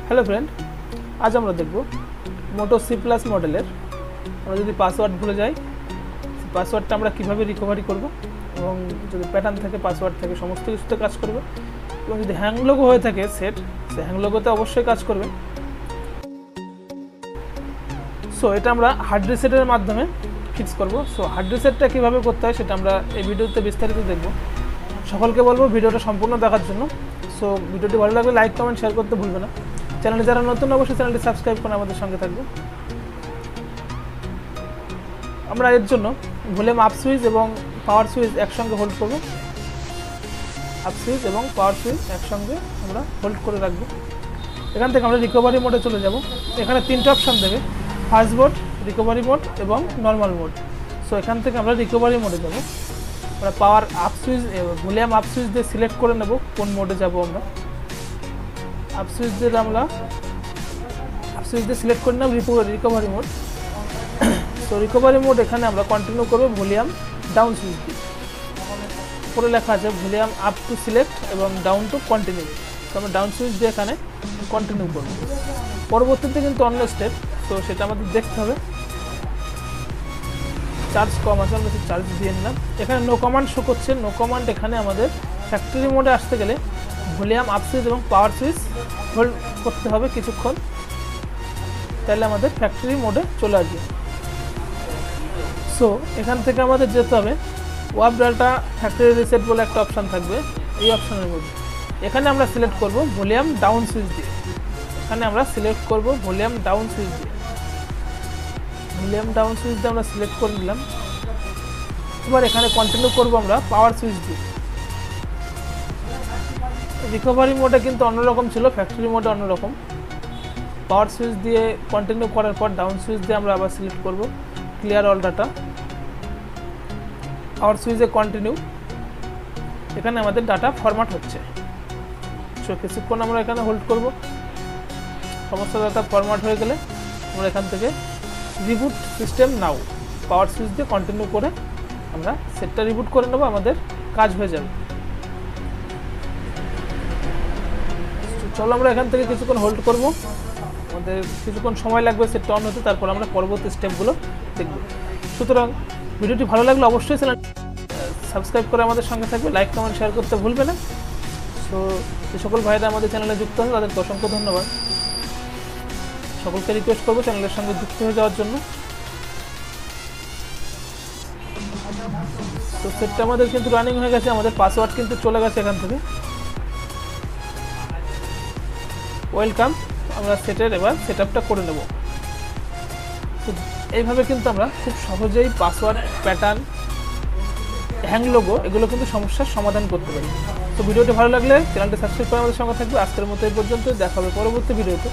Hello friend, আজ আমরা দেখব মোটো সি প্লাস মডেলের আমরা যদি পাসওয়ার্ড ভুলে যাই পাসওয়ার্ডটা আমরা কীভাবে রিকভারি করব এবং যদি প্যাটার্ন থাকে পাসওয়ার্ড থাকে সমস্ত কিছুতে কাজ করবে এবং যদি হ্যাং লোগো হয়ে থাকে সে হ্যাং লোগোতে অবশ্যই কাজ করবে। সো এটা আমরা হার্ড রিসেটের মাধ্যমে ফিক্স করব। সো হার্ড রিসেটটা কীভাবে করতে হয় সেটা আমরা এই ভিডিওতে বিস্তারিত দেখব। সকলকে বলবো ভিডিওটা সম্পূর্ণ দেখার জন্য। সো ভিডিওটি ভালো লাগলে লাইক কমেন্ট শেয়ার করতে ভুলবে না। চ্যানেলে যারা নতুন অবশ্যই চ্যানেলটি সাবস্ক্রাইব করে আমাদের সঙ্গে থাকবে। আমরা এর জন্য ভলিউম আপ সুইচ এবং পাওয়ার সুইচ একসঙ্গে হোল্ড করব। আপ সুইচ এবং পাওয়ার সুইচ একসঙ্গে আমরা হোল্ড করে রাখবো। এখান থেকে আমরা রিকভারি মোডে চলে যাব। এখানে তিনটে অপশান দেবে, ফাস্ট মোড, রিকভারি মোড এবং নর্মাল মোড। সো এখান থেকে আমরা রিকভারি মোডে যাব। আমরা power up switch volume up switch দিয়ে সিলেক্ট করে নেব কোন মোডে যাব। আমরা আপ সুইচ দিয়ে সিলেক্ট করে নেব রিকভারি মোড। তো রিকভারি মোড এখানে আমরা কন্টিনিউ করবো ভলিউম ডাউন সুইচ দিয়ে। উপরে লেখা আছে ভলিউম আপ টু সিলেক্ট এবং ডাউন টু কন্টিনিউ। তো আমরা ডাউন সুইচ দিয়ে এখানে কন্টিনিউ করব। পরবর্তীতে কিন্তু অন্য স্টেপ, তো সেটা আমাদের দেখতে হবে। চার্জ কম আছে, আমরা চার্জ দিয়ে নিলাম। এখানে নো কমান্ড শো করছে। নো কমান্ড এখানে আমাদের ফ্যাক্টরি মোডে আসতে গেলে ভলিউম আপ সুইচ এবং পাওয়ার সুইচ হোল্ড করতে হবে কিছুক্ষণ, তাহলে আমাদের ফ্যাক্টরি মোডে চলে আসবে। সো এখান থেকে আমাদের যেতে হবে ওয়াপ ডাটা ফ্যাক্টরি রিসেট বলে একটা অপশান থাকবে, এই অপশানের মধ্যে এখানে আমরা সিলেক্ট করব ভলিউম ডাউন সুইচ দিয়ে। এখানে আমরা সিলেক্ট করব ভলিউম ডাউন সুইচ দিয়ে। ভলিউম ডাউন সুইচ দিয়ে আমরা সিলেক্ট করে নিলাম। এবার এখানে কন্টিনিউ করব আমরা পাওয়ার সুইচ দিয়ে। রিকভারি মোডে কিন্তু অন্যরকম ছিল, ফ্যাক্টরি মোডে অন্যরকম। পাওয়ার সুইচ দিয়ে কন্টিনিউ করার পর ডাউন সুইচ দিয়ে আমরা আবার সিলেক্ট করব ক্লিয়ার অল ডাটা। পাওয়ার সুইচে কন্টিনিউ। এখানে আমাদের ডাটা ফরম্যাট হচ্ছে। সো কিছুক্ষণ আমরা এখানে হোল্ড করব। সমস্ত ডাটা ফরম্যাট হয়ে গেলে আমরা এখান থেকে রিবুট সিস্টেম নাও পাওয়ার সুইচ দিয়ে কন্টিনিউ করে আমরা সেটটা রিবুট করে নেব, আমাদের কাজ হয়ে যাবে। চলো আমরা এখান থেকে কিছুক্ষণ হোল্ড করব। আমাদের কিছুক্ষণ সময় লাগবে সেটটা অন হতে, তারপর আমরা পরবর্তী স্টেপগুলো দেখব। সুতরাং ভিডিওটি ভালো লাগলে অবশ্যই চ্যানেল সাবস্ক্রাইব করে আমাদের সঙ্গে থাকবে, লাইক কমেন্ট শেয়ার করতে ভুলবে না। সো যে সকল ভাইরা আমাদের চ্যানেলে যুক্ত হবে তাদেরকে অসংখ্য ধন্যবাদ। সকলকে রিকোয়েস্ট করবো চ্যানেলের সঙ্গে যুক্ত হয়ে যাওয়ার জন্য। তো সেটটা আমাদের কিন্তু রানিং হয়ে গেছে, আমাদের পাসওয়ার্ড কিন্তু চলে গেছে এখান থেকে। ওয়েলকাম, আমরা সেটের এবার সেট আপটা করে নেব। তো এইভাবে কিন্তু আমরা খুব সহজেই পাসওয়ার্ড, প্যাটার্ন, হ্যাং লোগো এগুলো কিন্তু সমস্যার সমাধান করতে পারি। তো ভিডিওটি ভালো লাগলে চ্যানেলটি সাবস্ক্রাইব করে আমাদের সঙ্গে থাকবে। আজকের মতো এই পর্যন্ত, দেখা হবে পরবর্তী ভিডিওতে।